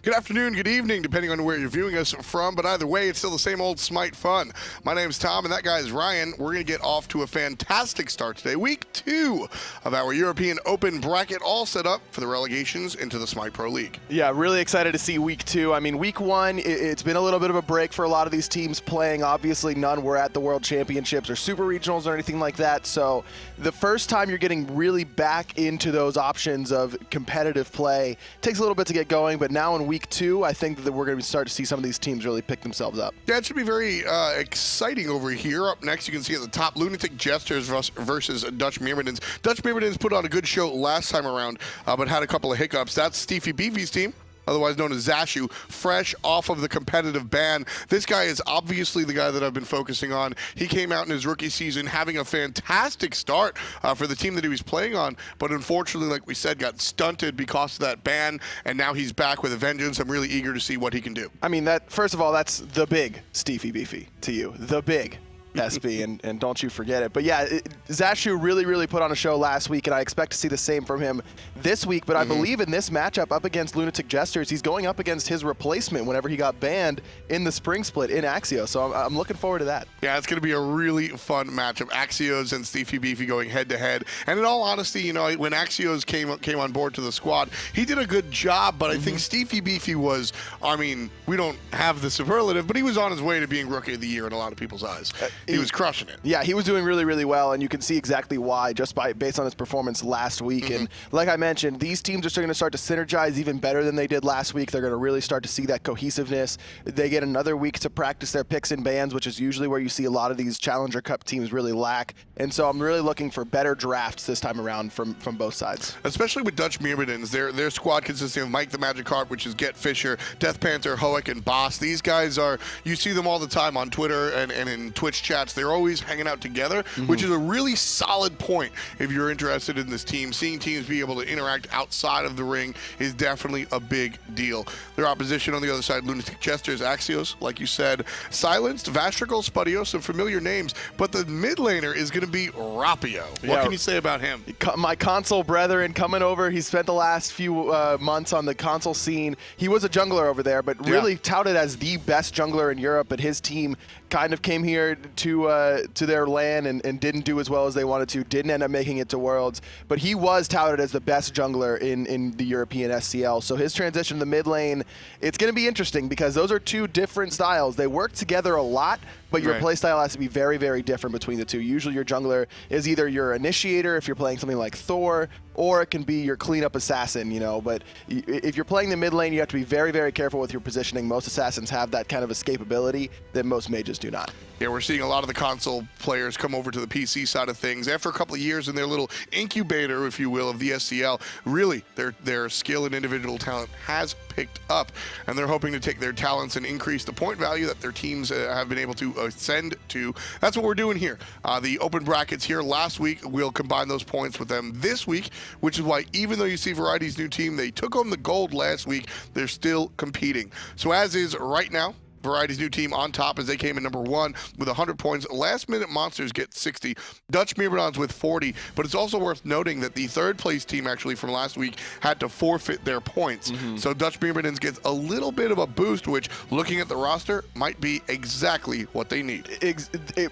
Good afternoon, good evening, depending on where you're viewing us from, but either way, it's still the same old Smite fun. My name's Tom, and that guy is Ryan. We're going to get off to a fantastic start today. Week 2 of our European Open bracket, all set up for the relegations into the Smite Pro League. Yeah, really excited to see Week 2. I mean, Week 1, it's been a little bit of a break for a lot of these teams playing. Obviously, none were at the World Championships or Super Regionals or anything like that, so the first time you're getting really back into those options of competitive play takes a little bit to get going, but now in Week 2, I think that we're going to start to see some of these teams really pick themselves up. Yeah, it should be very exciting over here. Up next, you can see at the top, Lunatic Jesters versus Dutch Myrmidons. Dutch Myrmidons put on a good show last time around, but had a couple of hiccups. That's TheBigSB's team, otherwise known as Zashu, fresh off of the competitive ban. This guy is obviously the guy that I've been focusing on. He came out in his rookie season having a fantastic start for the team that he was playing on, but unfortunately, like we said, got stunted because of that ban, and now he's back with a vengeance. I'm really eager to see what he can do. I mean, that first of all, that's the big TheBigSB to you. The big SB, and don't you forget it. But yeah, Zashu really put on a show last week, and I expect to see the same from him this week. But I believe in this matchup up against Lunatic Jesters, he's going up against his replacement whenever he got banned in the spring split in Axioz. So I'm looking forward to that. Yeah, it's going to be a really fun matchup. Axioz and TheBigSB going head-to-head. And in all honesty, you know, when Axioz came on board to the squad, he did a good job, but I think TheBigSB was, I mean, we don't have the superlative, but he was on his way to being Rookie of the Year in a lot of people's eyes. He was crushing it. Yeah, he was doing really well, and you can see exactly why just based on his performance last week. And like I mentioned, these teams are going to start to synergize even better than they did last week. They're going to really start to see that cohesiveness. They get another week to practice their picks and bans, which is usually where you see a lot of these Challenger Cup teams really lack. And so I'm really looking for better drafts this time around from both sides. Especially with Dutch Myrmidons, their squad consisting of Mike TheMagikarp, which is Get Fisher, DeathPanter, Hoek, and Baas. These guys are, you see them all the time on Twitter and in Twitch chats. They're always hanging out together, which is a really solid point if you're interested in this team. Seeing teams be able to interact outside of the ring is definitely a big deal. Their opposition on the other side, Lunatic Jesters, Axioz, like you said, iSilenced, Vastrakal, Spudio, some familiar names, but the mid laner is going to be Rapio. What can you say about him? My console brethren coming over. He spent the last few months on the console scene. He was a jungler over there, but really touted as the best jungler in Europe, but his team kind of came here to their land and didn't do as well as they wanted to, didn't end up making it to Worlds, but he was touted as the best jungler in the European SCL. So his transition to the mid lane, it's going to be interesting because those are two different styles. They work together a lot, but your playstyle has to be very different between the two. Usually your jungler is either your initiator if you're playing something like Thor, or it can be your cleanup assassin, you know. But if you're playing the mid lane, you have to be very careful with your positioning. Most assassins have that kind of escapability that most mages do not. Yeah, we're seeing a lot of the console players come over to the PC side of things. After a couple of years in their little incubator, if you will, of the SCL, really their skill and individual talent has picked up, and they're hoping to take their talents and increase the point value that their teams have been able to ascend to. That's what we're doing here. The open brackets here last week, we'll combine those points with them this week, which is why even though you see Variety's new team, they took home the gold last week, they're still competing. So as is right now, Variety's new team on top as they came in number 1 with 100 points. Last minute monsters get 60. Dutch Myrmidons with 40. But it's also worth noting that the third place team actually from last week had to forfeit their points. So Dutch Myrmidons gets a little bit of a boost, which looking at the roster might be exactly what they need.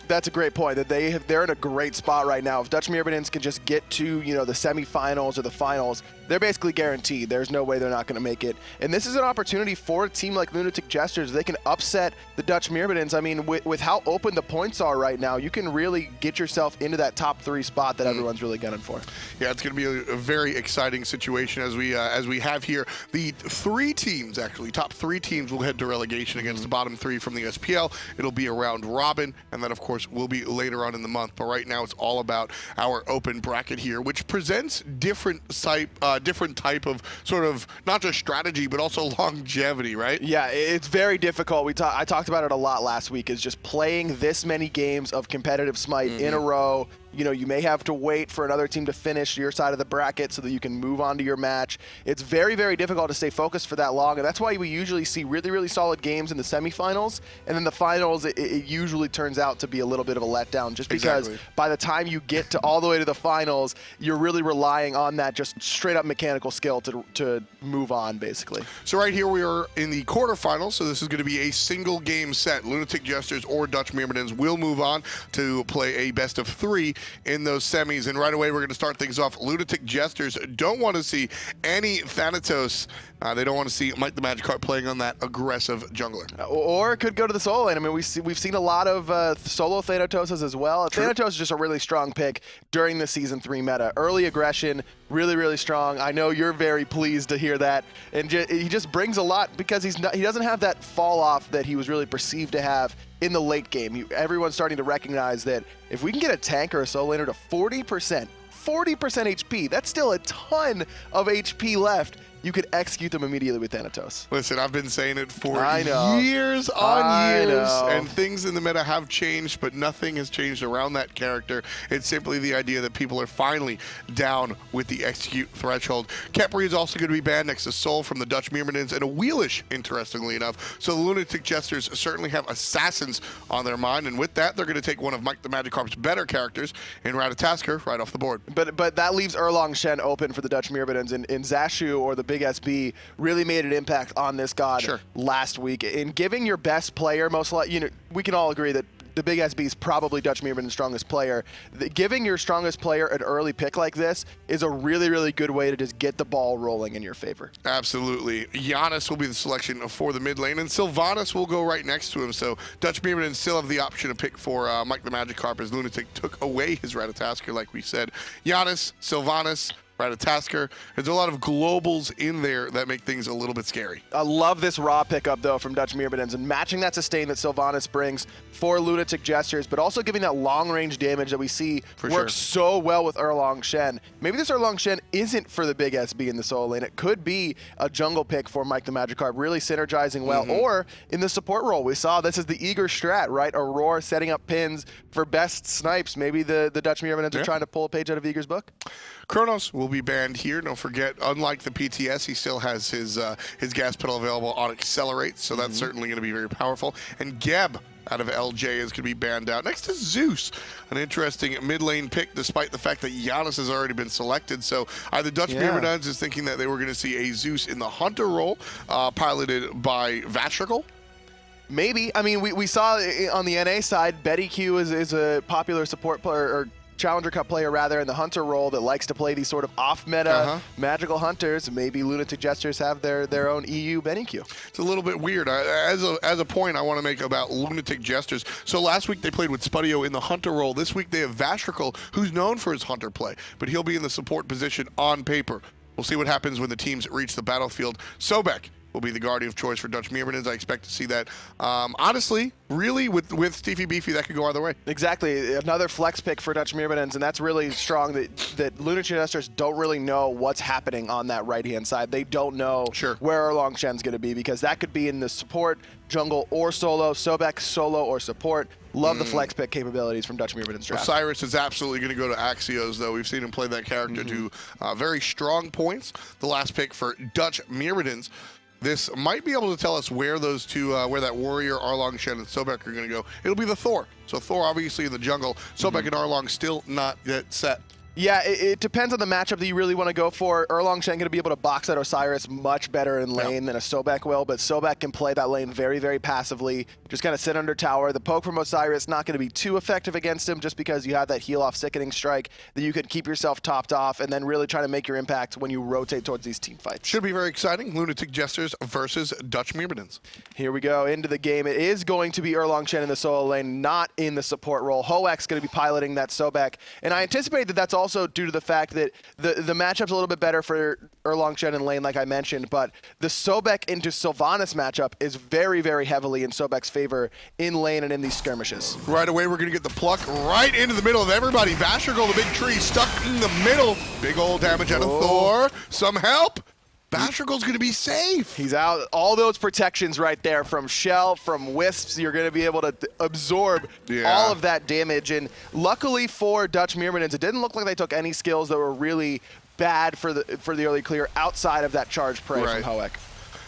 That's a great point. That they're in a great spot right now. If Dutch Myrmidons can just get to the semifinals or the finals, they're basically guaranteed. There's no way they're not going to make it. And this is an opportunity for a team like Lunatic Jesters. They can upset the Dutch Myrmidons. I mean, with how open the points are right now, you can really get yourself into that top 3 spot that everyone's really gunning for. Yeah, it's going to be a very exciting situation as we have here. The 3 teams, actually, top 3 teams will head to relegation against the bottom 3 from the SPL. It'll be a round robin, and then, of course, will be later on in the month. But right now, it's all about our open bracket here, which presents different type of sort of not just strategy, but also longevity, right? Yeah, it's very difficult. I talked about it a lot last week, is just playing this many games of competitive Smite in a row You know, you may have to wait for another team to finish your side of the bracket so that you can move on to your match. It's very, very difficult to stay focused for that long, and that's why we usually see really, really solid games in the semifinals, and then the finals, it usually turns out to be a little bit of a letdown, just because by the time you get to all the way to the finals, you're really relying on that just straight up mechanical skill to move on, basically. So right here we are in the quarterfinals, so this is going to be a single game set. Lunatic Jesters or Dutch Myrmidons will move on to play a best of 3 in those semis, and right away we're going to start things off. Lunatic Jesters don't want to see any Thanatos. They don't want to see Mike TheMagikarp playing on that aggressive jungler. Or it could go to the solo lane. I mean, we've seen a lot of solo Thanatoses as well. True. Thanatos is just a really strong pick during the Season 3 meta. Early aggression, really, really strong. I know you're very pleased to hear that. And he just brings a lot because he doesn't have that fall off that he was really perceived to have in the late game. Everyone's starting to recognize that if we can get a tank or a solo laner to 40% HP, that's still a ton of HP left. You could execute them immediately with Thanatos. Listen, I've been saying it for years and things in the meta have changed, but nothing has changed around that character. It's simply the idea that people are finally down with the execute threshold. Khepri is also going to be banned next to Sol from the Dutch Myrmidons and a Wheelish, interestingly enough. So the Lunatic Jesters certainly have assassins on their mind, and with that, they're going to take one of Mike TheMagikarp's better characters in Ratatoskr right off the board. But that leaves Erlang Shen open for the Dutch Myrmidons, and Zashu or the DeathPanter really made an impact on this god last week. In giving your best player, most likely, you know, we can all agree that DeathPanter is probably Dutch Myrmidon's strongest player. Giving your strongest player an early pick like this is a really, really good way to just get the ball rolling in your favor. Absolutely. Janus will be the selection for the mid lane, and Sylvanus will go right next to him. So Dutch Myrmidons still have the option to pick for Mike TheMagikarp as Lunatic took away his Ratatoskr, like we said. Janus, Sylvanus, Ratatoskr. There's a lot of globals in there that make things a little bit scary. I love this raw pickup, though, from Dutch Myrmidons, and matching that sustain that Sylvanus brings for Lunatic Jesters, but also giving that long-range damage that we see works so well with Erlang Shen. Maybe this Erlang Shen isn't for the DeathPanter in the solo lane. It could be a jungle pick for Mike TheMagikarp, really synergizing well, or in the support role. We saw this is the eager strat, right? Aurora setting up pins for best snipes. Maybe the Dutch Myrmidons are trying to pull a page out of Eager's book. Kronos will be banned here. Don't forget, unlike the PTS, he still has his gas pedal available on Accelerate, so that's certainly going to be very powerful. And Geb out of LJ is going to be banned out. Next to Zeus, an interesting mid lane pick, despite the fact that Janus has already been selected. So either Dutch Myrmidons is thinking that they were going to see a Zeus in the Hunter role, piloted by Vastrakal. Maybe. I mean, we saw on the NA side, Betty Q is a popular support player, or Challenger Cup player rather, in the Hunter role that likes to play these sort of off-meta magical hunters. Maybe Lunatic Jesters have their own EU Benny Q. It's a little bit weird. As a point I want to make about Lunatic Jesters. So last week they played with Spudio in the Hunter role. This week they have Vastrakal, who's known for his Hunter play, but he'll be in the support position on paper. We'll see what happens when the teams reach the battlefield. Sobek will be the guardian of choice for Dutch Myrmidons. I expect to see that. Honestly, really, with Steefy Beefy, that could go either way. Exactly. Another flex pick for Dutch Myrmidons, and that's really strong that Lunatic Jesters don't really know what's happening on that right-hand side. They don't know where Erlang Shen's going to be, because that could be in the support, jungle, or solo. Sobek, solo, or support. Love the flex pick capabilities from Dutch Myrmidons draft. Osiris is absolutely going to go to Axioz, though. We've seen him play that character to very strong points. The last pick for Dutch Myrmidons. This might be able to tell us where those two, where that warrior, Erlang Shen, and Sobek are going to go. It'll be the Thor. So Thor obviously in the jungle. Sobek and Erlang still not yet set. Yeah, it depends on the matchup that you really want to go for. Erlang Shen going to be able to box out Osiris much better in lane than a Sobek will, but Sobek can play that lane very, very passively. Just kind of sit under tower. The poke from Osiris not going to be too effective against him, just because you have that heal off sickening strike that you can keep yourself topped off and then really try to make your impact when you rotate towards these team fights. Should be very exciting. Lunatic Jesters versus Dutch Myrmidons. Here we go into the game. It is going to be Erlang Shen in the solo lane, not in the support role. Hoek's going to be piloting that Sobek, and I anticipate that that's also due to the fact that the matchup's a little bit better for Erlang Shen in lane, like I mentioned, but the Sobek into Sylvanus matchup is very, very heavily in Sobek's favor in lane and in these skirmishes. Right away, we're going to get the pluck right into the middle of everybody. Vastrakal, the big tree, stuck in the middle. Big old damage out of Thor. Some help. Vastrakal's going to be safe. He's out. All those protections right there from Shell, from Wisps, you're going to be able to absorb all of that damage. And luckily for Dutch Myrmidons, it didn't look like they took any skills that were really bad for the early clear outside of that charge prey from Hoek.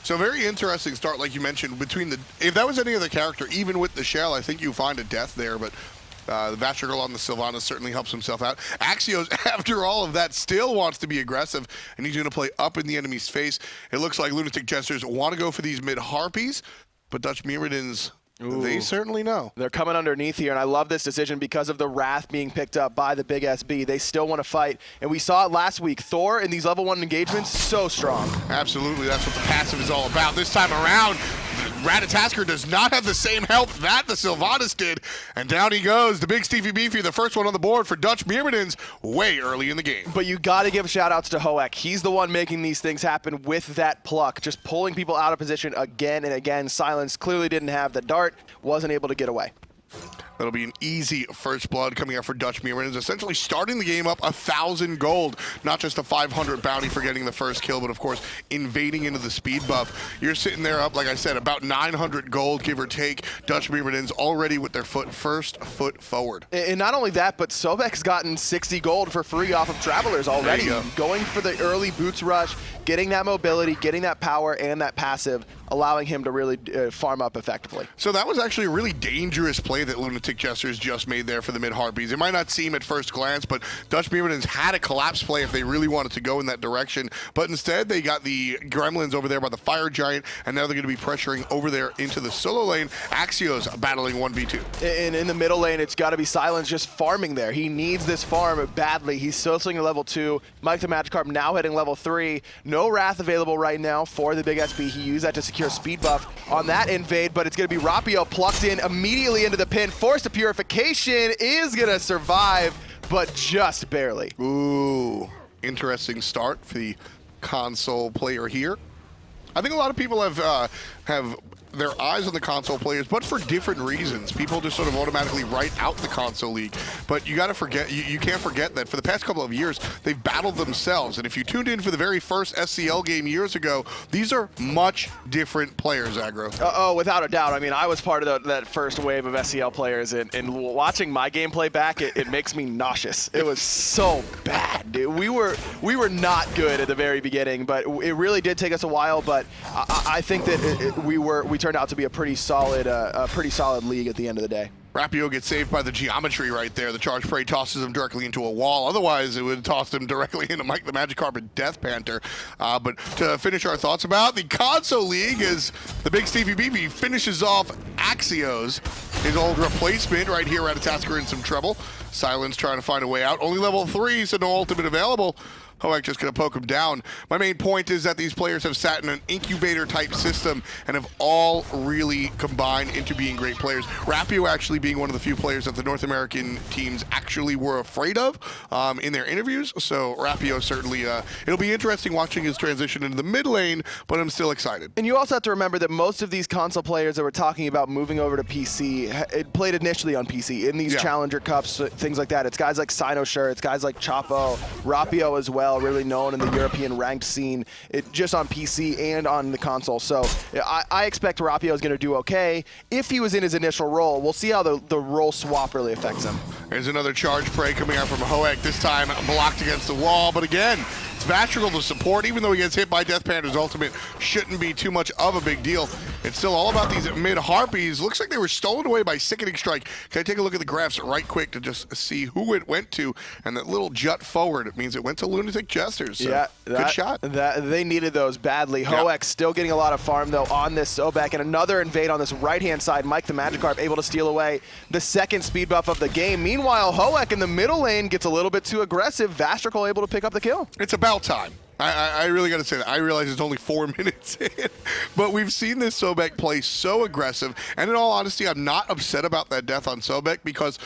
So very interesting start, like you mentioned, between the... If that was any other character, even with the Shell, I think you find a death there, but... the Vastrakal on the Sylvanus certainly helps himself out. Axioz, after all of that, still wants to be aggressive, and he's going to play up in the enemy's face. It looks like Lunatic Jesters want to go for these mid-harpies, but Dutch Myrmidons, they certainly know. They're coming underneath here, and I love this decision because of the Wrath being picked up by the TheBigSB. They still want to fight, and we saw it last week. Thor in these level 1 engagements, so strong. Absolutely, that's what the passive is all about. This time around, Ratatoskr does not have the same health that the Sylvanus did, and down he goes. The big Stevie Beefy, the first one on the board for Dutch Myrmidons way early in the game. But you got to give shout-outs to Hoek. He's the one making these things happen with that pluck, just pulling people out of position again and again. Silence clearly didn't have the dart, wasn't able to get away. That'll be an easy first blood coming out for Dutch Myrmidons, essentially starting the game up 1,000 gold. Not just a 500 bounty for getting the first kill, but of course, invading into the speed buff. You're sitting there up, like I said, about 900 gold, give or take. Dutch Myrmidons already with their first foot forward. And not only that, but Sobek's gotten 60 gold for free off of Travelers already. Going for the early boots rush, getting that mobility, getting that power, and that passive, allowing him to really farm up effectively. So that was actually a really dangerous play that Lunatic Jesters just made there for the mid-harpies. It might not seem at first glance, but Dutch Myrmidons had a collapse play if they really wanted to go in that direction. But instead, they got the gremlins over there by the Fire Giant, and now they're going to be pressuring over there into the solo lane. Axioz battling 1v2. And in the middle lane, it's got to be Silence just farming there. He needs this farm badly. He's still sitting at level 2. TheMagikarp now hitting level 3. No Wrath available right now for the TheBigSB. He used that to secure speed buff on that invade, but it's going to be Rapio plucked in immediately into the pin. Forced to Purification is going to survive, but just barely. Ooh, interesting start for the console player here. I think a lot of people have their eyes on the console players, but for different reasons. People just sort of automatically write out the console league. But you got to forget, you can't forget that for the past couple of years, they've battled themselves. And if you tuned in for the very first SCL game years ago, these are much different players, Aggro. Oh, without a doubt. I mean, I was part of that first wave of SCL players, and watching my gameplay back, it makes me nauseous. It was so bad, dude. We were not good at the very beginning, but it really did take us a while. But I think that we turned out to be a pretty solid league at the end of the day. Rapio gets saved by the geometry right there. The charge prey tosses him directly into a wall. Otherwise, it would have tossed him directly into TheMagikarp and DeathPanter. But to finish our thoughts about the console league, as the big Stevie Beefy finishes off Axioz, his old replacement right here. Ratatoskr in some trouble. Silence trying to find a way out. Only level 3, so no ultimate available. Hoek just going to poke him down. My main point is that these players have sat in an incubator-type system and have all really combined into being great players. Rapio actually being one of the few players that the North American teams actually were afraid of in their interviews. So Rapio certainly, it'll be interesting watching his transition into the mid lane, but I'm still excited. And you also have to remember that most of these console players that we're talking about moving over to PC, it played initially on PC in these Challenger Cups, things like that. It's guys like Sinosure, it's guys like Chapo, Rapio as well, really known in the European ranked scene, just on PC and on the console. So I expect Rapio is going to do okay. If he was in his initial role, we'll see how the role swap really affects him. There's another charge prey coming out from Hoek, this time blocked against the wall, but again, it's Vastrakal to support. Even though he gets hit by DeathPanter's ultimate, shouldn't be too much of a big deal. It's still all about these mid-harpies. Looks like they were stolen away by Sickening Strike. Can I take a look at the graphs right quick to just see who it went to? And that little jut forward, it means it went to Lunatic Jesters. So yeah, good shot. They needed those badly. Hoek still getting a lot of farm, though, on this Sobek. And another invade on this right-hand side. TheMagikarp able to steal away the second speed buff of the game. Meanwhile, Hoek in the middle lane gets a little bit too aggressive. Vastrakal able to pick up the kill. It's about time. I really got to say that. I realize it's only 4 minutes in, but we've seen this Sobek play so aggressive. And in all honesty, I'm not upset about that death on Sobek because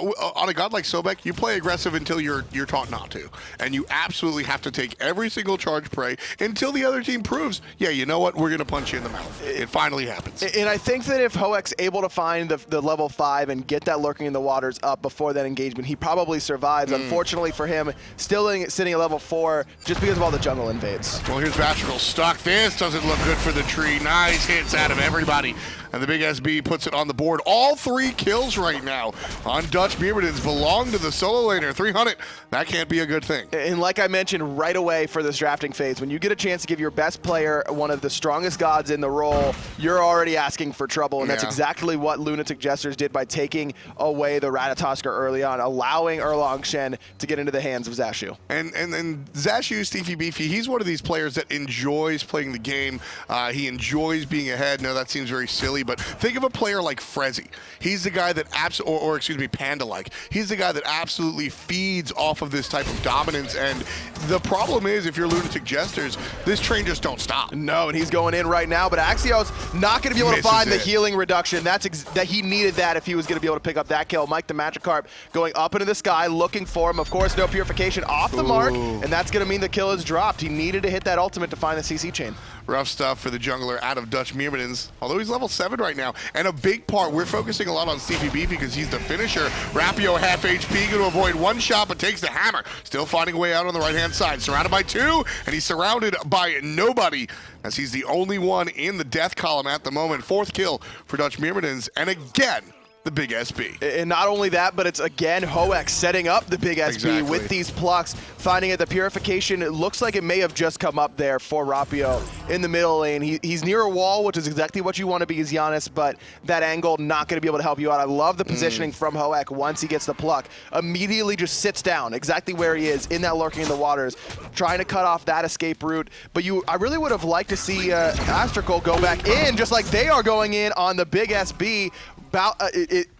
on a god like Sobek, you play aggressive until you're taught not to. And you absolutely have to take every single charge prey until the other team proves, yeah, you know what, we're going to punch you in the mouth. It finally happens. And I think that if Hoek's able to find the level 5 and get that lurking in the waters up before that engagement, he probably survives. Unfortunately for him, still sitting at level 4 just because of all the jungle invades. Well, here's Vastrakal stuck. This doesn't look good for the tree. Nice hits out of everybody. And the TheBigSB puts it on the board. All 3 kills right now on Dutch Myrmidons belong to the solo laner. 300, that can't be a good thing. And like I mentioned right away for this drafting phase, when you get a chance to give your best player one of the strongest gods in the role, you're already asking for trouble. And that's exactly what Lunatic Jesters did by taking away the Ratatoskr early on, allowing Erlang Shen to get into the hands of Zashu. And Zashu, Steefy Beefy, he's one of these players that enjoys playing the game. He enjoys being ahead. No, that seems very silly, but think of a player like Frezzy. He's the guy that or excuse me, Panda-like. He's the guy that absolutely feeds off of this type of dominance. And the problem is, if you're Lunatic Jesters, this train just don't stop. No, and he's going in right now, but Axioz not going to be able to find the healing reduction. That he needed that if he was going to be able to pick up that kill. TheMagikarp going up into the sky, looking for him. Of course, no purification off the mark, and that's going to mean the kill is dropped. He needed to hit that ultimate to find the CC chain. Rough stuff for the jungler out of Dutch Myrmidons, although he's level 7 right now. And a big part, we're focusing a lot on Steefy Beefy because he's the finisher. Rapio half HP, going to avoid one shot, but takes the hammer. Still finding a way out on the right-hand side. Surrounded by 2, and he's surrounded by nobody, as he's the only one in the death column at the moment. 4th kill for Dutch Myrmidons, and again, TheBigSB. And not only that, but it's again Hoek setting up TheBigSB with these plucks, finding it. The purification, it looks like it may have just come up there for Rapio in the middle lane. He's near a wall, which is exactly what you want to be as Janus, but that angle not going to be able to help you out. I love the positioning from Hoek once he gets the pluck. Immediately just sits down exactly where he is in that lurking in the waters, trying to cut off that escape route. But I really would have liked to see Vastrakal go back in, just like they are going in on TheBigSB.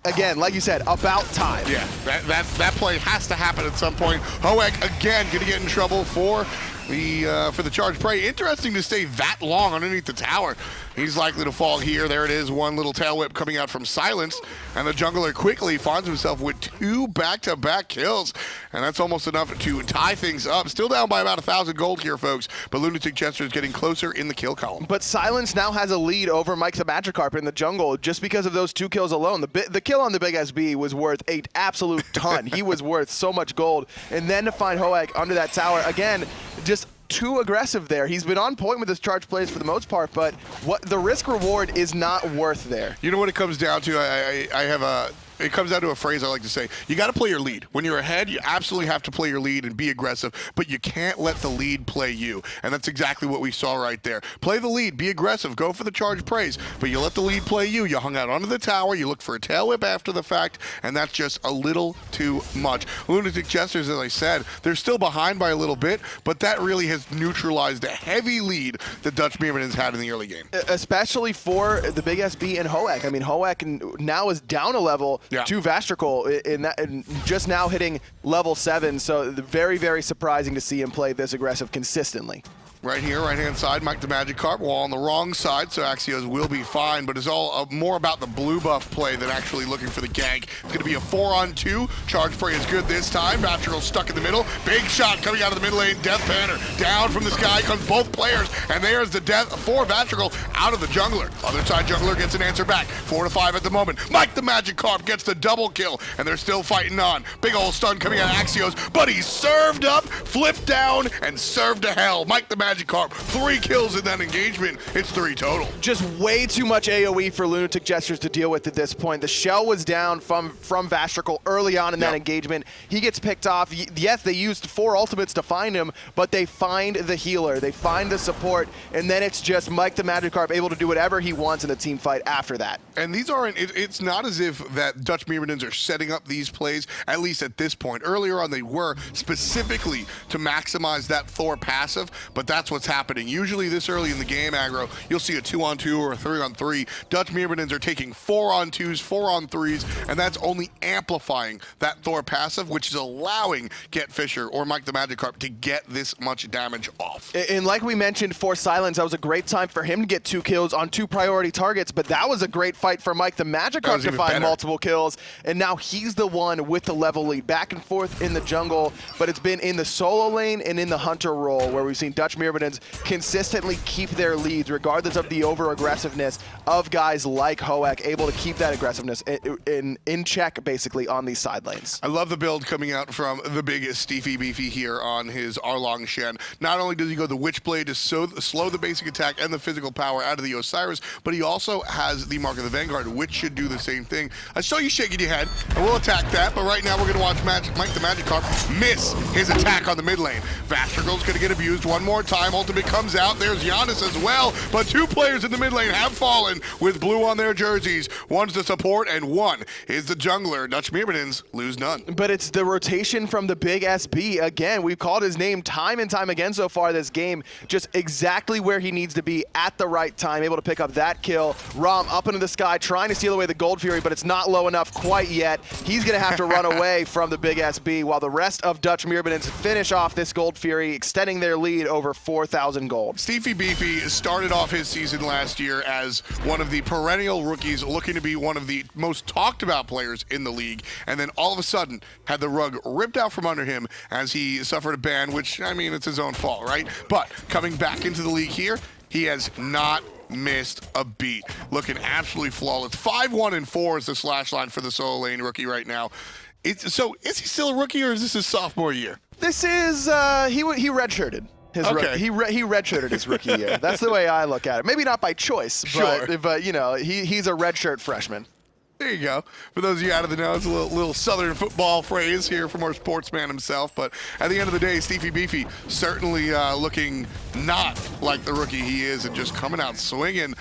Again, like you said, about time. Yeah, that play has to happen at some point. Hoek again going to get in trouble for the charge prey. Interesting to stay that long underneath the tower. He's likely to fall here. There it is, one little tail whip coming out from iSilenced, and the jungler quickly finds himself with 2 back-to-back kills, and that's almost enough to tie things up. Still down by about 1,000 gold here, folks, but Lunatic Jesters getting closer in the kill column. But iSilenced now has a lead over TheMagikarp in the jungle just because of those 2 kills alone. The kill on TheBigSB was worth an absolute ton. He was worth so much gold, and then to find Hoek under that tower, again, just too aggressive there. He's been on point with his charge plays for the most part, but what the risk reward is not worth there. You know what it comes down to? It comes down to a phrase I like to say. You got to play your lead. When you're ahead, you absolutely have to play your lead and be aggressive, but you can't let the lead play you. And that's exactly what we saw right there. Play the lead, be aggressive, go for the charge praise, but you let the lead play you. You hung out onto the tower, you looked for a tail whip after the fact, and that's just a little too much. Lunatic Jesters, as I said, they're still behind by a little bit, but that really has neutralized the heavy lead that Dutch Myrmidons had in the early game. Especially for TheBigSB and Hoek. I mean, Hoek now is down a level to Vastrakal and just now hitting level 7, so very, very surprising to see him play this aggressive consistently. Right here, right-hand side, TheMagikarp, wall on the wrong side, so Axioz will be fine, but it's all more about the blue buff play than actually looking for the gank. It's going to be a 4-on-2. Charge spray is good this time. Vastrakal stuck in the middle. Big shot coming out of the mid lane. DeathPanter down from the sky comes both players, and there's the death for Vastrakal out of the jungler. Other side jungler gets an answer back. 4-5 at the moment. TheMagikarp gets the double kill, and they're still fighting on. Big old stun coming out of Axioz, but he's served up, flipped down, and served to hell. TheMagikarp, 3 kills in that engagement. It's 3 total. Just way too much AoE for Lunatic Jesters to deal with at this point. The shell was down from Vastrakal early on in that engagement. He gets picked off. Yes, they used 4 ultimates to find him, but they find the healer. They find the support, and then it's just TheMagikarp able to do whatever he wants in the team fight after that. And these aren't, it's not as if that Dutch Myrmidons are setting up these plays, at least at this point. Earlier on, they were specifically to maximize that Thor passive, but that's that's what's happening. Usually this early in the game, aggro, you'll see a 2-on-2 or a 3-on-3. Dutch Myrmidons are taking 4-on-2s, 4-on-3s, and that's only amplifying that Thor passive, which is allowing Get Fisher or Mike the Magikarp to get this much damage off. And like we mentioned for Silence, that was a great time for him to get 2 kills on 2 priority targets, but that was a great fight for Mike the Magikarp to find multiple kills, and now he's the one with the level lead. Back and forth in the jungle, but it's been in the solo lane and in the hunter role where we've seen Dutch Myrmidons consistently keep their leads regardless of the over-aggressiveness of guys like Hoek, able to keep that aggressiveness in check basically on these side lanes. I love the build coming out from the biggest TheBigSB here on his Erlang Shen. Not only does he go the Witchblade to slow the basic attack and the physical power out of the Osiris, but he also has the Mark of the Vanguard, which should do the same thing. I saw you shaking your head, and we'll attack that, but right now we're going to watch Mike the Magikarp miss his attack on the mid lane. Vastrakal's going to get abused one more time. Ultimate comes out. There's Janus as well, but 2 players in the mid lane have fallen with blue on their jerseys. One's the support, and one is the jungler. Dutch Myrmidons lose none. But it's the rotation from the Big SB. Again, we've called his name time and time again so far this game. Just exactly where he needs to be at the right time, able to pick up that kill. Ram up into the sky, trying to steal away the Gold Fury, but it's not low enough quite yet. He's going to have to run away from the Big SB while the rest of Dutch Myrmidons finish off this Gold Fury, extending their lead over 4,000 gold. TheBigSB started off his season last year as one of the perennial rookies looking to be one of the most talked about players in the league, and then all of a sudden had the rug ripped out from under him as he suffered a ban, which, I mean, it's his own fault, right? But coming back into the league here, he has not missed a beat. Looking absolutely flawless. 5-1-4 is the slash line for the solo lane rookie right now. So is he still a rookie, or is this his sophomore year? This is, he redshirted. He redshirted his rookie year. That's the way I look at it. Maybe not by choice, but you know, he's a redshirt freshman. There you go. For those of you out of the know, it's a little Southern football phrase here from our sportsman himself. But at the end of the day, TheBigSB certainly looking not like the rookie he is and just coming out swinging.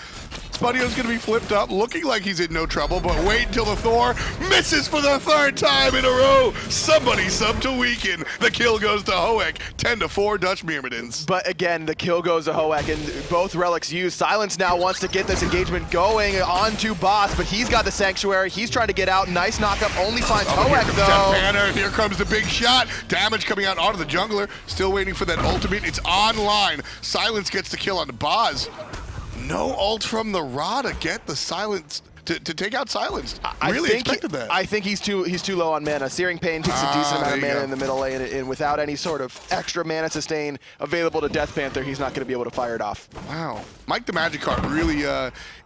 Spudio's going to be flipped up, looking like he's in no trouble, but wait until the Thor misses for the 3rd time in a row. Somebody sub to weaken. The kill goes to Hoek, 10-4 Dutch Myrmidons. But again, the kill goes to Hoek, and both relics used. Silence now wants to get this engagement going onto Baas, but he's got the Sanctuary. He's trying to get out. Nice knockup, only finds Hoek though. DeathPanter, here comes the big shot. Damage coming out onto the jungler. Still waiting for that ultimate. It's online. Silence gets the kill on the Baas. No ult from the Ra to get the Silence to take out Silenced. I really expected that. I think he's too low on mana. Searing Pain takes a decent amount of mana in the middle lane, and without any sort of extra mana sustain available to DeathPanter, he's not going to be able to fire it off. Wow. Mike the Magikarp really,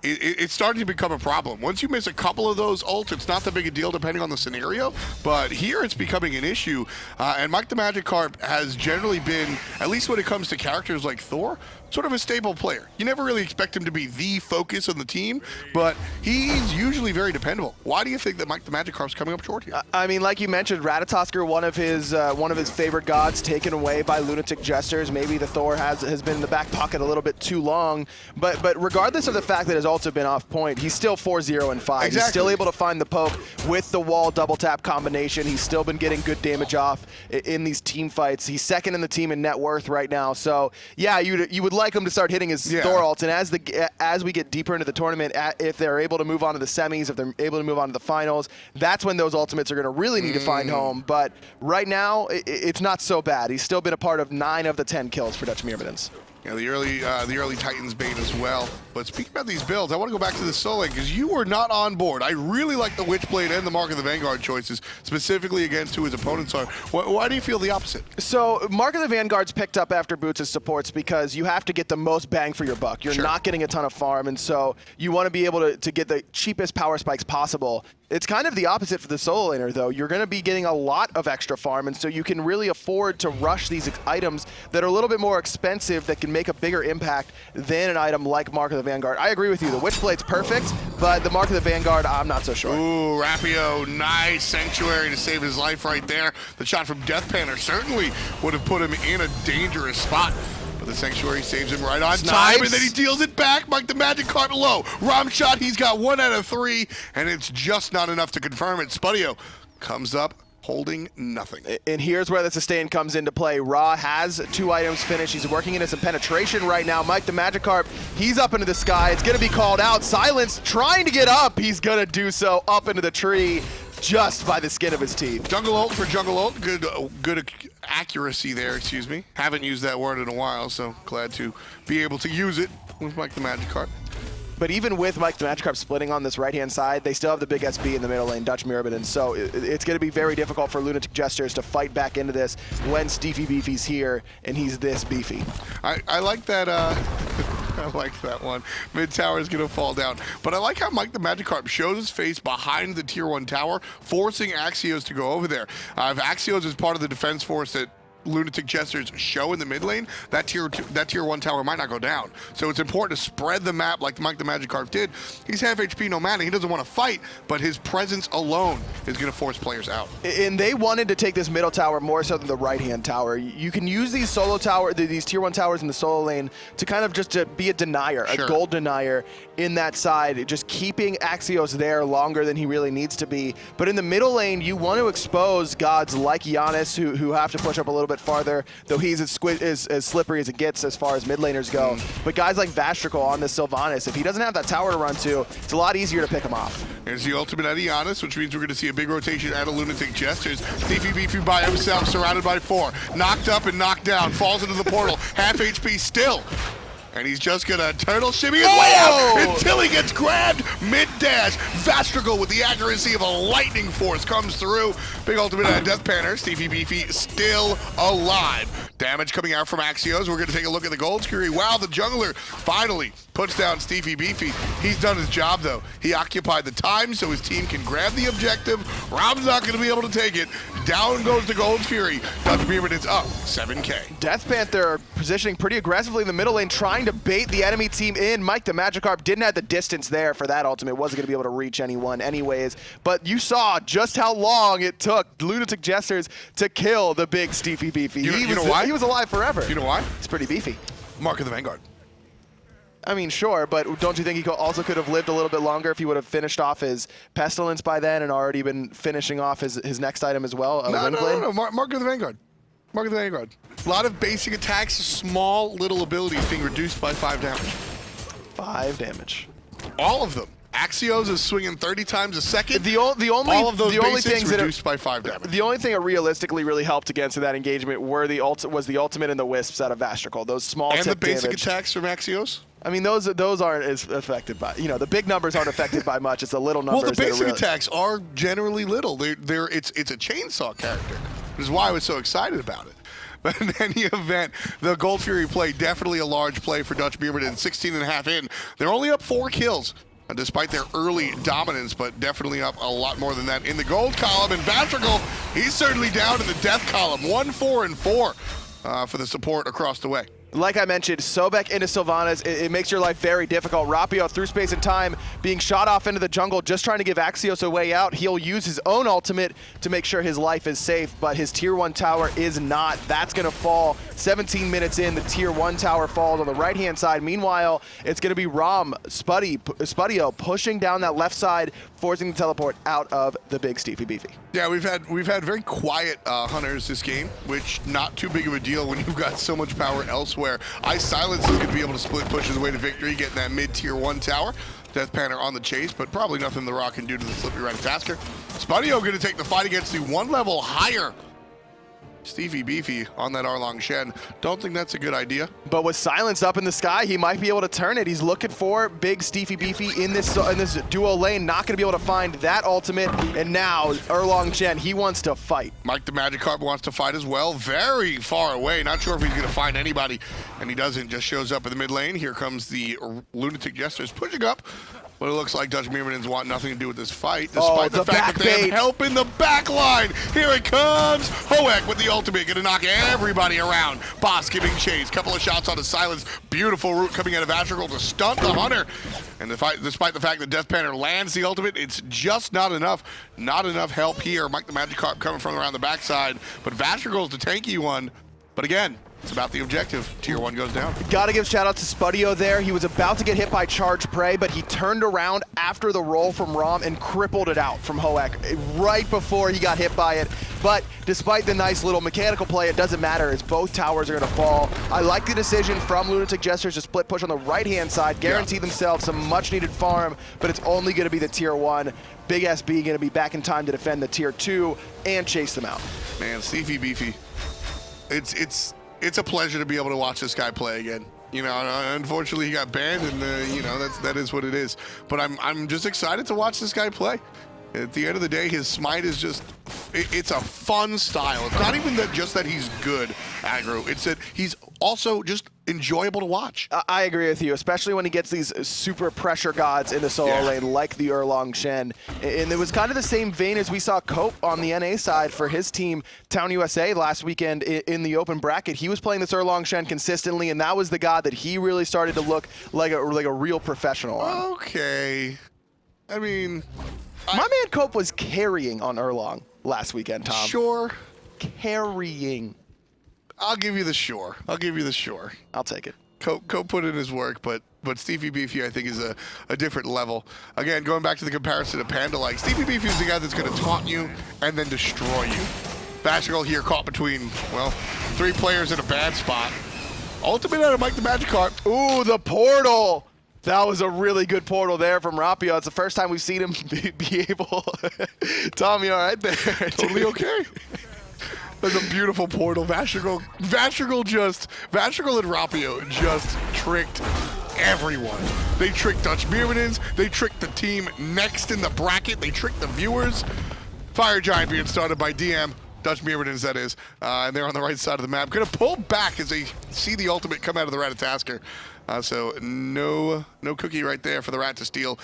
it's starting to become a problem. Once you miss a couple of those ults, it's not that big a deal depending on the scenario, but here it's becoming an issue. And Mike the Magikarp has generally been, at least when it comes to characters like Thor, sort of a stable player. You never really expect him to be the focus of the team, but he's usually very dependable. Why do you think that Mike the Magikarp's coming up short here? I mean, like you mentioned, Ratatoskr, one of his favorite gods, taken away by Lunatic Jesters. Maybe the Thor has been in the back pocket a little bit too long, but regardless of the fact that his ults have been off point, he's still 4-0-5. Exactly. He's still able to find the poke with the wall double tap combination. He's still been getting good damage off in these team fights. He's 2nd in the team in net worth right now. So yeah, you would like him to start hitting his Thor ults, and as we get deeper into the tournament, if they're able to move on to the semis, if they're able to move on to the finals, that's when those ultimates are going to really need to find home. But right now, it's not so bad. He's still been a part of 9 of the 10 kills for Dutch Myrmidons. Yeah, the early Titans bait as well. But speaking about these builds, I want to go back to the solo lane because you were not on board. I really like the Witchblade and the Mark of the Vanguard choices, specifically against who his opponents are. Why do you feel the opposite? So Mark of the Vanguard's picked up after Boots' supports because you have to get the most bang for your buck. You're not getting a ton of farm, and so you want to be able to get the cheapest power spikes possible. It's kind of the opposite for the solo laner, though. You're going to be getting a lot of extra farm, and so you can really afford to rush these items that are a little bit more expensive that can make a bigger impact than an item like Mark of the Vanguard. I agree with you. The Witchblade's perfect, but the Mark of the Vanguard, I'm not so sure. Ooh, Rapio, nice Sanctuary to save his life right there. The shot from DeathPanter certainly would have put him in a dangerous spot. The Sanctuary saves him right on time, and then he deals it back. Mike the Magikarp low. Rom shot, he's got 1 out of 3, and it's just not enough to confirm it. Spudio comes up, holding nothing. And here's where the sustain comes into play. Ra has 2 items finished. He's working into some penetration right now. Mike TheMagikarp, he's up into the sky. It's going to be called out. Silence trying to get up. He's going to do so up into the tree just by the skin of his teeth. Jungle ult for jungle ult. Good accuracy there, excuse me. Haven't used that word in a while, so glad to be able to use it with Mike TheMagikarp. But even with Mike TheMagikarp splitting on this right-hand side, they still have the big SB in the middle lane, Dutch Myrmidons. So it's going to be very difficult for Lunatic Jesters to fight back into this when Steefy Beefy's here and he's this beefy. I like that. I like that one. Mid tower is going to fall down. But I like how Mike TheMagikarp shows his face behind the tier 1 tower, forcing Axioz to go over there. If Axioz is part of the defense force that Lunatic Jesters show in the mid lane, that tier 1 tower might not go down. So it's important to spread the map like Mike TheMagikarp did. He's half HP, no mana. He doesn't want to fight, but his presence alone is going to force players out. And they wanted to take this middle tower more so than the right-hand tower. You can use these solo tower, these tier 1 towers in the solo lane to kind of just to be a denier, Sure. a gold denier in that side, just keeping Axioz there longer than he really needs to be. But in the middle lane, you want to expose gods like Janus who have to push up a little bit farther, though he's as slippery as it gets as far as mid laners go. But guys like Vastrakal on the Sylvanus, if he doesn't have that tower to run to, it's a lot easier to pick him off. Here's the ultimate out of Janus, which means we're going to see a big rotation out of Lunatic Jesters. Steefy Beefy by himself, surrounded by 4. Knocked up and knocked down, falls into the portal, half HP still. And he's just gonna turtle shimmy his way out until he gets grabbed mid-dash. Vastrakal with the accuracy of a lightning force comes through. Big ultimate out of DeathPanter. Steefy Beefy still alive. Damage coming out from Axioz. We're gonna take a look at the gold scurry. Wow, the jungler finally puts down Steefy Beefy. He's done his job though. He occupied the time so his team can grab the objective. Rob's not gonna be able to take it. Down goes the gold fury. Dutch Myrmidons up 7K. DeathPanter positioning pretty aggressively in the middle lane, trying to bait the enemy team in. Mike TheMagikarp didn't have the distance there for that ultimate. Wasn't going to be able to reach anyone anyways. But you saw just how long it took Lunatic Jesters to kill the big Steefy Beefy. You know why? He was alive forever. You know why? It's pretty beefy. Mark of the Vanguard. I mean, sure, but don't you think he also could have lived a little bit longer if he would have finished off his Pestilence by then and already been finishing off his next item as well? No. Mark of the Vanguard. Mark of the Vanguard. A lot of basic attacks, small little abilities being reduced by 5 damage. 5 damage. All of them. Axioz is swinging 30 times a second. All of those basics reduced by 5 damage. The only thing that realistically really helped against that engagement was the ultimate and the wisps out of Vastrakal. Those small and tip the basic damage. attacks from Axioz? I mean, those aren't as affected by, the big numbers aren't affected by much. It's the little numbers. Well, the basic attacks are generally little. It's a chainsaw character, which is why I was so excited about it. But in any event, the Gold Fury play, definitely a large play for Dutch Myrmidons, 16.5 in. They're only up 4 kills, despite their early dominance, but definitely up a lot more than that in the gold column. And Vastrakal, he's certainly down in the death column, 1, 4, and 4 for the support across the way. Like I mentioned, Sobek into Sylvanus, it makes your life very difficult. Rapio through space and time, being shot off into the jungle, just trying to give Axioz a way out. He'll use his own ultimate to make sure his life is safe, but his tier 1 tower is not. That's going to fall 17 minutes in. The tier 1 tower falls on the right-hand side. Meanwhile, it's going to be Spudio pushing down that left side, forcing the teleport out of the big Steefy Beefy. Yeah, we've had very quiet hunters this game, which not too big of a deal when you've got so much power elsewhere. iSilenced is going to be able to split push his way to victory, getting that mid-tier 1 tower. DeathPanter on the chase, but probably nothing The Rock can do to the Slippy Ratatoskr. Spudio going to take the fight against the 1 level higher Steefy Beefy on that Erlang Shen. Don't think that's a good idea. But with Silence up in the sky, he might be able to turn it. He's looking for big Steefy Beefy in this duo lane. Not going to be able to find that ultimate. And now Erlang Shen, he wants to fight. Mike TheMagikarp wants to fight as well. Very far away. Not sure if he's going to find anybody. And he doesn't. Just shows up in the mid lane. Here comes the Lunatic Jesters pushing up. But it looks like Dutch Myrmidons want nothing to do with this fight, despite the fact that they have help in the back line. Here it comes. Hoek with the ultimate, gonna knock everybody around. Baas giving chase. Couple of shots on the Silence. Beautiful route coming out of Vastrakal to stunt the Hunter. And despite the fact that DeathPanter lands the ultimate, it's just not enough. Not enough help here. Mike TheMagikarp coming from around the backside. But Vastrakal's the tanky one. But again, It's about the objective. Tier 1 goes down. Gotta give shout out to Spudio there. He was about to get hit by Charge Prey, but he turned around after the roll from Rom and crippled it out from Hoek right before he got hit by it. But despite the nice little mechanical play, it doesn't matter as both towers are gonna fall. I like the decision from Lunatic Jesters to split push on the right-hand side, guarantee themselves some much needed farm, but it's only gonna be the tier 1. BigSB gonna be back in time to defend the tier 2 and chase them out. Man, Steefy Beefy. It's a pleasure to be able to watch this guy play again. You know, unfortunately he got banned, and you know that is what it is. But I'm just excited to watch this guy play. At the end of the day, his Smite is just, it's a fun style. It's not even just that he's good aggro, it's that he's also just enjoyable to watch. I agree with you, especially when he gets these super pressure gods in the solo lane like the Erlang Shen. And it was kind of the same vein as we saw Cope on the NA side for his team, Town USA, last weekend in the open bracket. He was playing this Erlang Shen consistently, and that was the god that he really started to look like a real professional on. Okay. I mean... My man Cope was carrying on Erlang last weekend, Tom. Sure. Carrying. I'll give you the sure. I'll give you the sure. I'll take it. Cope put in his work, but Steefy Beefy, I think, is a different level. Again, going back to the comparison to Panda, like, Steefy Beefy is the guy that's going to taunt you and then destroy you. Vastrakal here caught between, well, 3 players in a bad spot. Ultimate out of TheMagikarp. Ooh, the portal! That was a really good portal there from Rapio. It's the first time we've seen him be able... Tom, you all right there? Totally okay. That's a beautiful portal. Vastrakal and Rapio just tricked everyone. They tricked Dutch Myrmidons. They tricked the team next in the bracket. They tricked the viewers. Fire Giant being started by DM. Dutch Myrmidons, that is. And they're on the right side of the map. Gonna pull back as they see the ultimate come out of the Ratatoskr. So no cookie right there for the Rat to steal.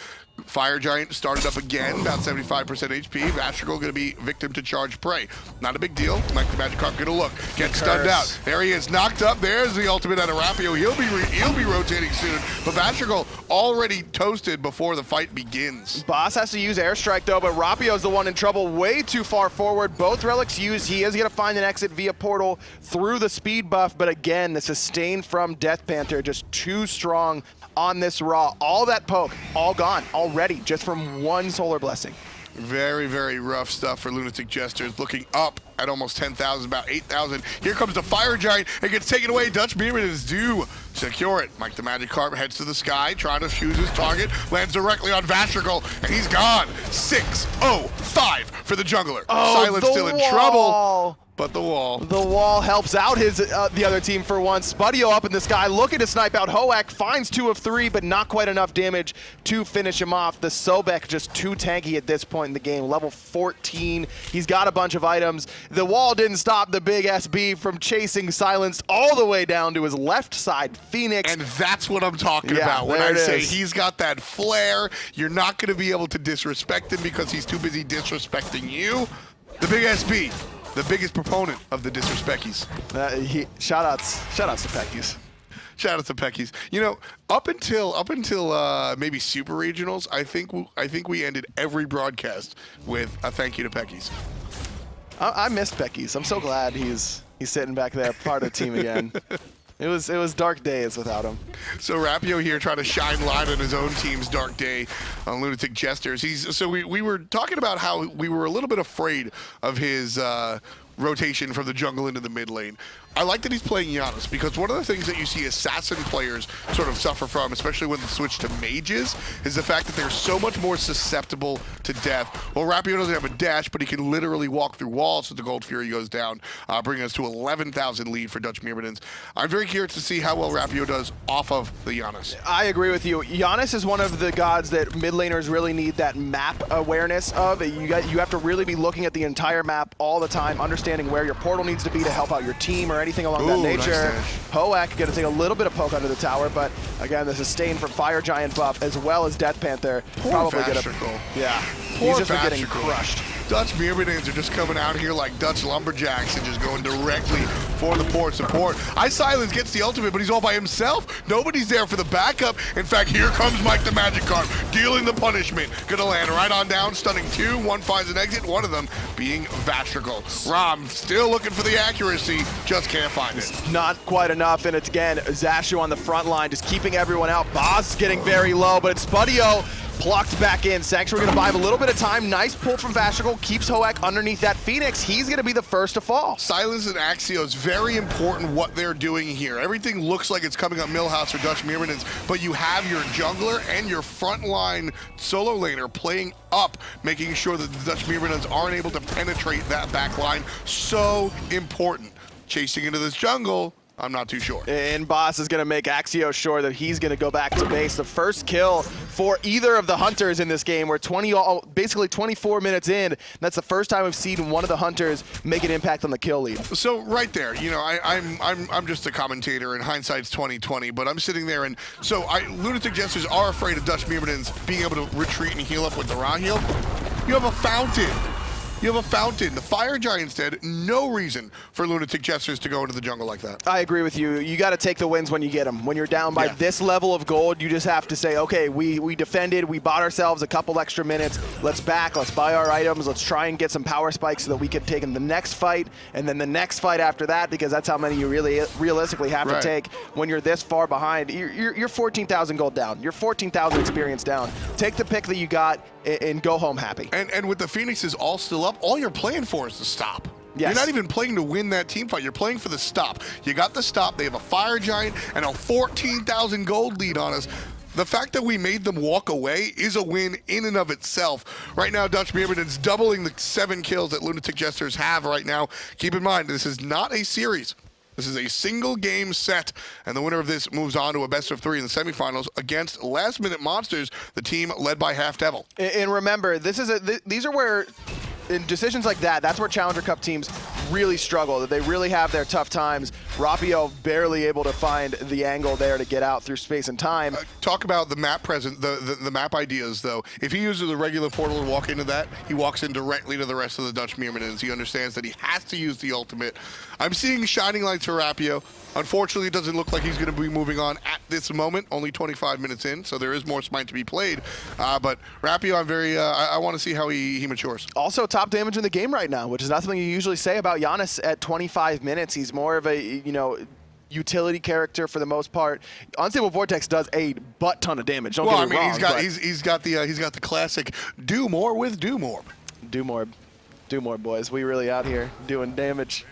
Fire Giant started up again, about 75% HP. Vastrakal gonna be victim to Charge Prey. Not a big deal. Like TheMagikarp gonna look, get stunned out. There he is, knocked up. There's the ultimate out of Rapio. He'll be rotating soon. But Vastrakal already toasted before the fight begins. Baas has to use airstrike though, but Rapio's the one in trouble, way too far forward. Both relics used. He is gonna find an exit via portal through the speed buff, but again, the sustain from DeathPanter just too strong on this Raw. All that poke, all gone already, just from one Solar Blessing. Very, very rough stuff for Lunatic Jesters. Looking up at almost 10,000, about 8,000. Here comes the Fire Giant. It gets taken away. Dutch Myrmidons do secure it. TheMagikarp heads to the sky, trying to choose his target. Lands directly on Vastrakal, and he's gone. 6-0-5 for the jungler. Oh, Silence still in trouble. But the wall. The wall helps out his the other team for once. Spudio up in the sky, looking to snipe out Hoek, finds 2 of 3, but not quite enough damage to finish him off. The Sobek just too tanky at this point in the game. Level 14, he's got a bunch of items. The wall didn't stop the BigSB from chasing Silenced all the way down to his left side, Phoenix. And that's what I'm talking about when I say he's got that flair. You're not going to be able to disrespect him because he's too busy disrespecting you. The BigSB. The biggest proponent of the disrespeckies. Shout-outs to Peckies. Shout out to Peckies. You know, up until maybe Super Regionals, I think we ended every broadcast with a thank you to Peckies. I missed Peckies. I'm so glad he's sitting back there, part of the team again. It was dark days without him. So Rapio here trying to shine light on his own team's dark day on Lunatic Jesters. We were talking about how we were a little bit afraid of his rotation from the jungle into the mid lane. I like that he's playing Janus because one of the things that you see assassin players sort of suffer from, especially when they switch to mages, is the fact that they're so much more susceptible to death. Well, Rapio doesn't have a dash, but he can literally walk through walls as the Gold Fury goes down, bringing us to 11,000 lead for Dutch Myrmidons. I'm very curious to see how well Rapio does off of the Janus. I agree with you. Janus is one of the gods that mid laners really need that map awareness of. You have to really be looking at the entire map all the time, understanding where your portal needs to be to help out your team or anything along that nature. Nice. Hoek going to take a little bit of poke under the tower, but again, the sustain from Fire Giant buff as well as DeathPanter. Poor Vastrakal. Yeah. Poor He's just been getting Vastrakal. crushed. Dutch Myrmidons are just coming out here like Dutch lumberjacks and just going directly for the port support. iSilenced gets the ultimate, but he's all by himself. Nobody's there for the backup. In fact, here comes Mike TheMagikarp, dealing the punishment. Gonna land right on down, stunning 2. One finds an exit, one of them being Vastrakal. Ram still looking for the accuracy, just can't find it. Not quite enough, and it's again Zashu on the front line, just keeping everyone out. Baas getting very low, but it's Spudio plucked back in. Sanctuary gonna buy him a little bit of time. Nice pull from Vastrakal, keeps Hoek underneath that Phoenix. He's gonna be the first to fall. Silence and Axioz, very important what they're doing here. Everything looks like it's coming up Millhouse for Dutch Myrmidons, but you have your jungler and your frontline solo laner playing up, making sure that the Dutch Myrmidons aren't able to penetrate that back line. So important. Chasing into this jungle, I'm not too sure. And Baas is going to make Axioz sure that he's going to go back to base. The first kill for either of the hunters in this game. We're basically 24 minutes in. That's the first time we've seen one of the hunters make an impact on the kill lead. So right there, you know, I'm just a commentator, and hindsight's 20/20. But I'm sitting there, and so Lunatic Jesters are afraid of Dutch Myrmidons being able to retreat and heal up with the raw heal. You have a fountain. You have a fountain. The Fire Giants dead. No reason for Lunatic Jesters to go into the jungle like that. I agree with you. You got to take the wins when you get them. When you're down by this level of gold, you just have to say, okay, we defended, we bought ourselves a couple extra minutes. Let's back, let's buy our items, let's try and get some power spikes so that we can take in the next fight, and then the next fight after that, because that's how many you really realistically have to take when you're this far behind. You're 14,000 gold down. You're 14,000 experience down. Take the pick that you got and go home happy. And with the Phoenixes all still up, all you're playing for is the stop. Yes. You're not even playing to win that team fight. You're playing for the stop. You got the stop. They have a Fire Giant and a 14,000 gold lead on us. The fact that we made them walk away is a win in and of itself. Right now, Dutch Myrmidons doubling the 7 kills that Lunatic Jesters have right now. Keep in mind, this is not a series. This is a single game set, and the winner of this moves on to a best of 3 in the semifinals against last-minute monsters, the team led by Half Devil. And remember, these are where, in decisions like that, that's where Challenger Cup teams really struggle, that they really have their tough times. Rapio barely able to find the angle there to get out through space and time. Talk about the map the map ideas, though. If he uses a regular portal to walk into that, he walks in directly to the rest of the Dutch Myrmidons. He understands that he has to use the ultimate. I'm seeing shining lights for Rapio. Unfortunately, it doesn't look like he's going to be moving on at this moment, only 25 minutes in, so there is more Smite to be played. But Rapio, I want to see how he matures. Also top damage in the game right now, which is not something you usually say about Janus at 25 minutes. He's more of a, utility character for the most part. Unstable Vortex does a butt ton of damage. Don't get me wrong. He's got the classic do more with Doomorb. Doomorb, boys. We really out here doing damage.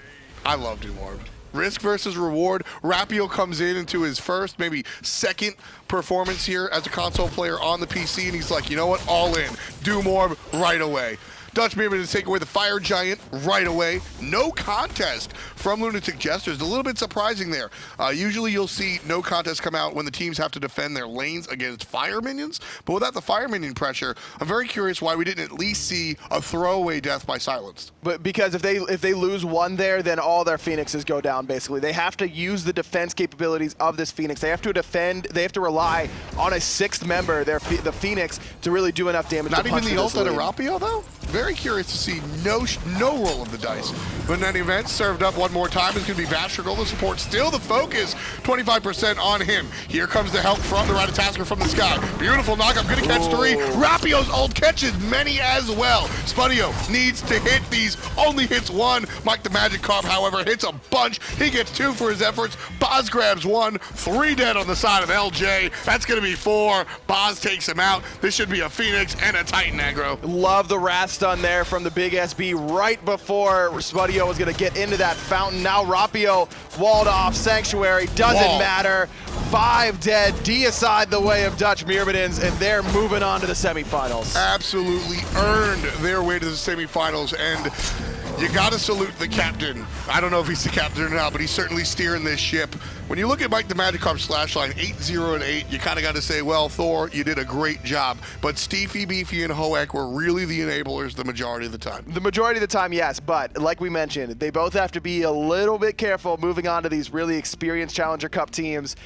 I love Doomorb. Risk versus reward. Rapio comes into his first, maybe second performance here as a console player on the PC, and he's like, you know what, all in. Doomorb right away. Dutch Myrmidons take away the Fire Giant right away. No contest from Lunatic Jesters. A little bit surprising there. Usually you'll see no contest come out when the teams have to defend their lanes against fire minions, but without the fire minion pressure, I'm very curious why we didn't at least see a throwaway death by Silenced. But because if they lose one there, then all their Phoenixes go down, basically. They have to use the defense capabilities of this Phoenix. They have to defend, they have to rely on a 6th member, the Phoenix, to really do enough damage. Not even the ult out of Rapio, though? Very curious to see no roll of the dice. But in any event, served up one more time. It's going to be Vastrakal, the support, still the focus. 25% on him. Here comes the help from the Ratatoskr from the sky. Beautiful knockup, going to catch 3. Rapio's ult catches many as well. Spudio needs to hit these, only hits 1. Mike TheMagikarp, however, hits a bunch. He gets 2 for his efforts. Baas grabs 1. 3 dead on the side of LJ. That's going to be 4. Baas takes him out. This should be a Phoenix and a Titan aggro. Love the Rast stun there from the TheBigSB right before Spudio was going to get into that fountain. Now Rapio walled off. Sanctuary doesn't matter. 5 dead. Deicide the way of Dutch Myrmidons, and they're moving on to the semifinals. Absolutely earned their way to the semifinals, and you got to salute the captain. I don't know if he's the captain or not, but he's certainly steering this ship. When you look at Mike TheMagikarp's slash line 8-0 and 8, you kind of got to say, well, Thor, you did a great job. But Steefy, Beefy, and Hoek were really the enablers the majority of the time. The majority of the time, yes, but like we mentioned, they both have to be a little bit careful moving on to these really experienced Challenger Cup teams.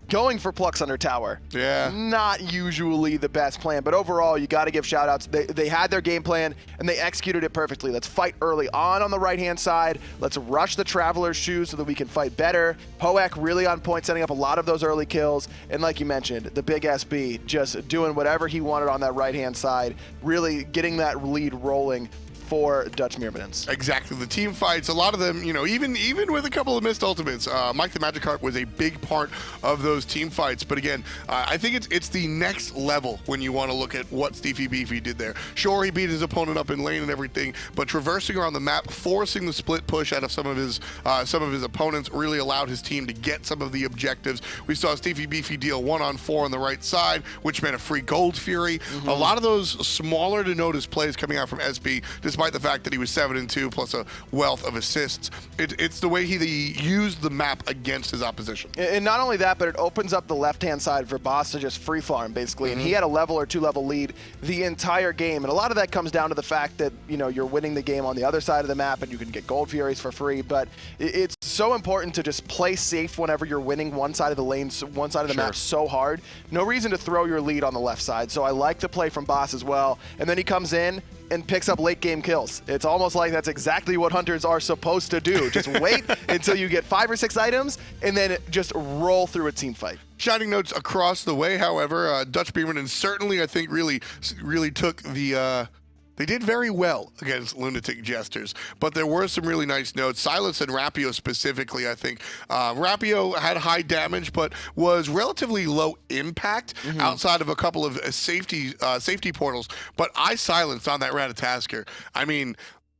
going for Plucks under tower. Yeah. Not usually the best plan, but overall, you got to give shout-outs. They had their game plan, and they executed it perfectly. Let's fight early on the right-hand side. Let's rush the Traveler's Shoes so that we can fight better. Hoek really on point, setting up a lot of those early kills. And like you mentioned, the big SB just doing whatever he wanted on that right-hand side, really getting that lead rolling for Dutch Myrmidons. Exactly. The team fights, a lot of them, you know, even with a couple of missed ultimates, Mike TheMagikarp was a big part of those team fights. But again, I think it's the next level when you want to look at what SteefyBeefy did there. Sure, he beat his opponent up in lane and everything, but traversing around the map, forcing the split push out of some of his opponents really allowed his team to get some of the objectives. We saw SteefyBeefy deal 1-on-4 on the right side, which meant a free Gold Fury. A lot of those smaller to notice plays coming out from SB, despite the fact that he was 7-2 plus a wealth of assists. It's the way he used the map against his opposition. And not only that, but it opens up the left-hand side for Baas to just free farm, basically. And he had a level or 2-level lead the entire game. And a lot of that comes down to the fact that, you know, you're winning the game on the other side of the map and you can get Gold Furies for free. But it's so important to just play safe whenever you're winning one side of the lane, one side of the map so hard. No reason to throw your lead on the left side. So I like the play from Baas as well. And then he comes in and picks up late game kills. It's almost like that's exactly what hunters are supposed to do. Just wait until you get 5 or 6 items and then just roll through a team fight. Shining notes across the way, however, Dutch Myrmidons certainly, I think, really took the... They did very well against Lunatic Jesters, but there were some really nice notes. Silenced and Rapio specifically, I think. Rapio had high damage, but was relatively low impact outside of a couple of safety portals. But iSilenced on that Ratatoskr. I mean,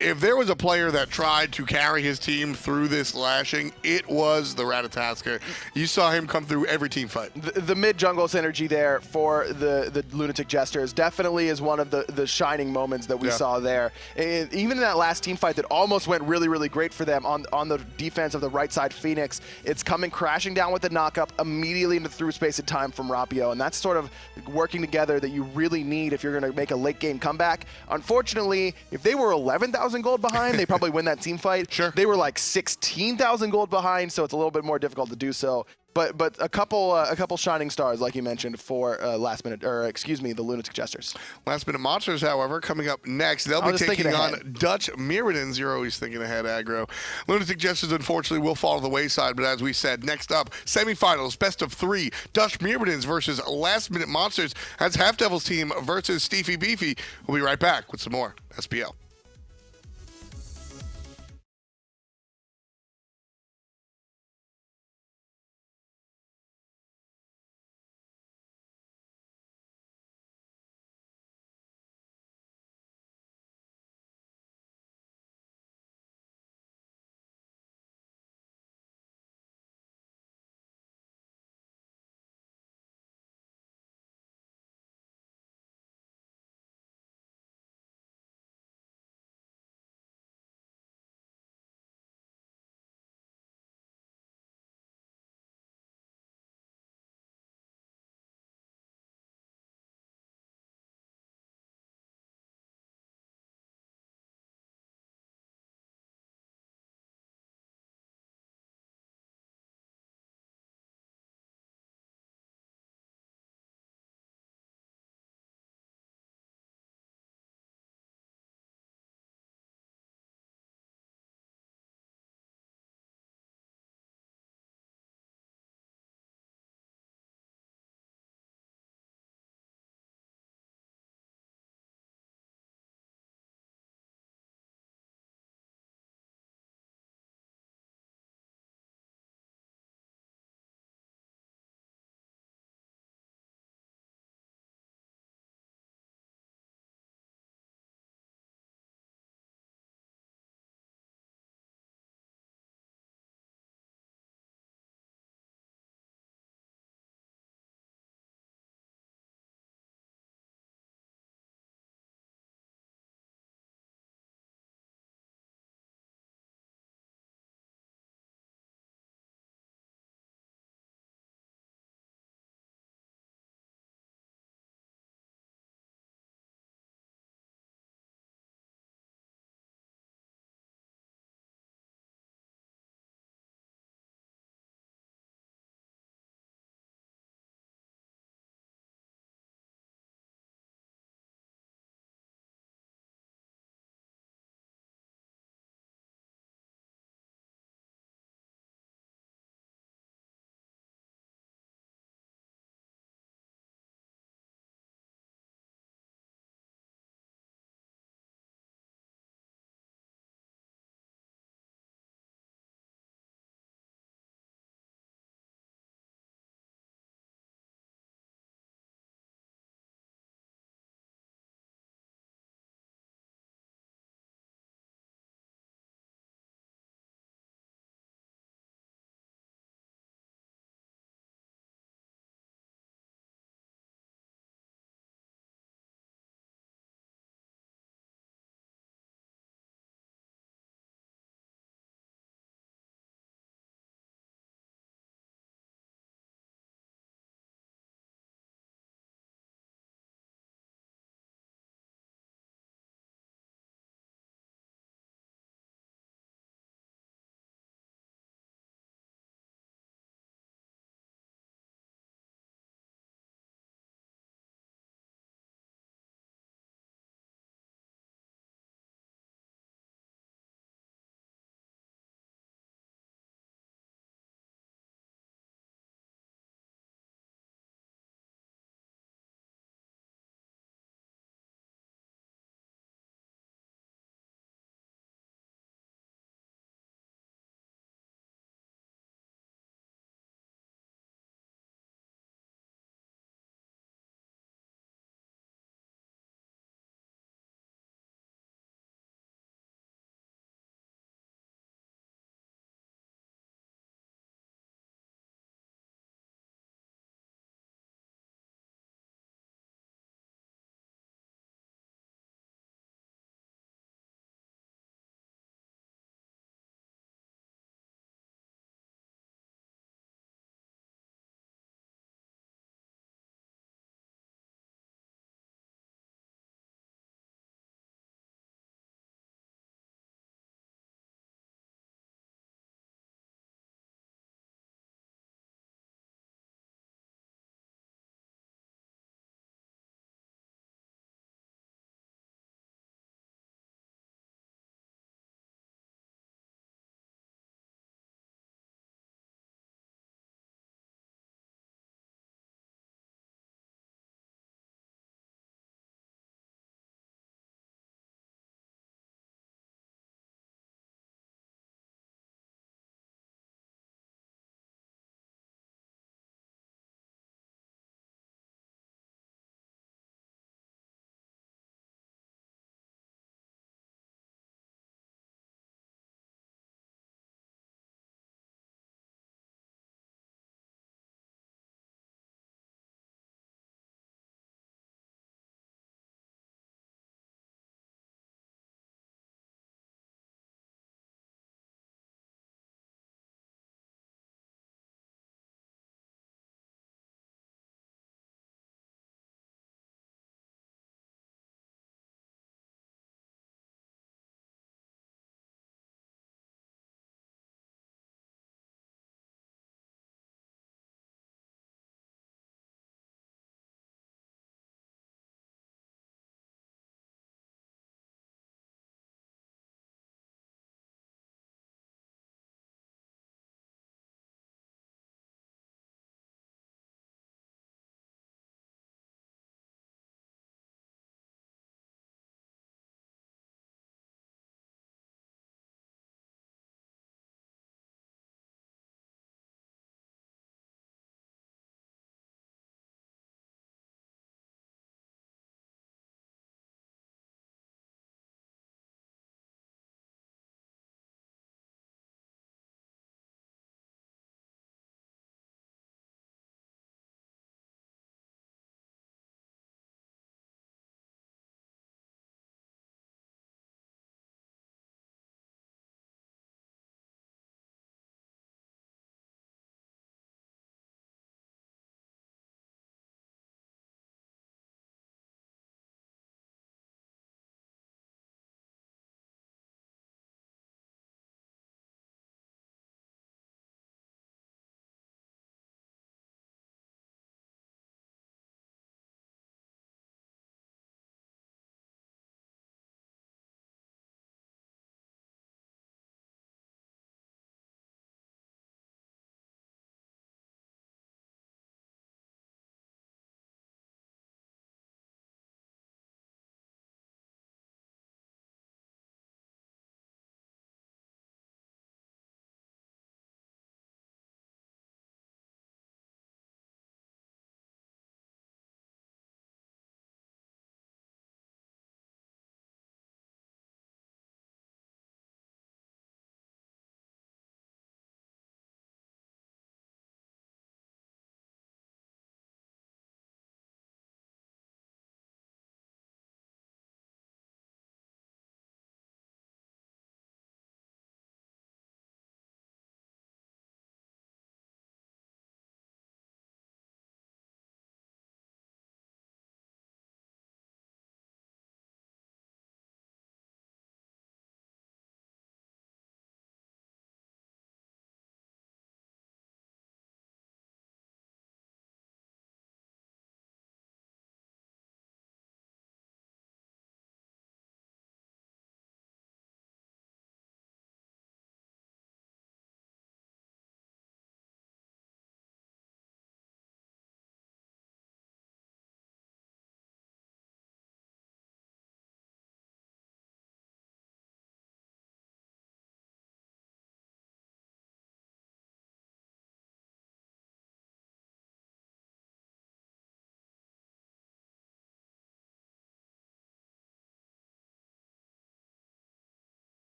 if there was a player that tried to carry his team through this lashing, it was the Ratatoskr. You saw him come through every team fight. The mid-jungle synergy there for the Lunatic Jesters definitely is one of the shining moments that we saw there. And even in that last team fight that almost went really, really great for them on the defense of the right side Phoenix, it's coming crashing down with the knock-up immediately into through space of time from Rapio. And that's sort of working together that you really need if you're going to make a late-game comeback. Unfortunately, if they were 11,000 gold behind, they probably win that team fight. Sure. They were like 16,000 gold behind, so it's a little bit more difficult to do so. But a couple shining stars, like you mentioned, for the Lunatic Jesters. Last Minute Monsters, however, coming up next. They'll be taking on Dutch Myrmidons. You're always thinking ahead, aggro. Lunatic Jesters, unfortunately, will fall to the wayside, but as we said, next up, semifinals, best of 3. Dutch Myrmidons versus Last Minute Monsters. That's Half Devil's team versus SteefyBeefy. We'll be right back with some more SPL.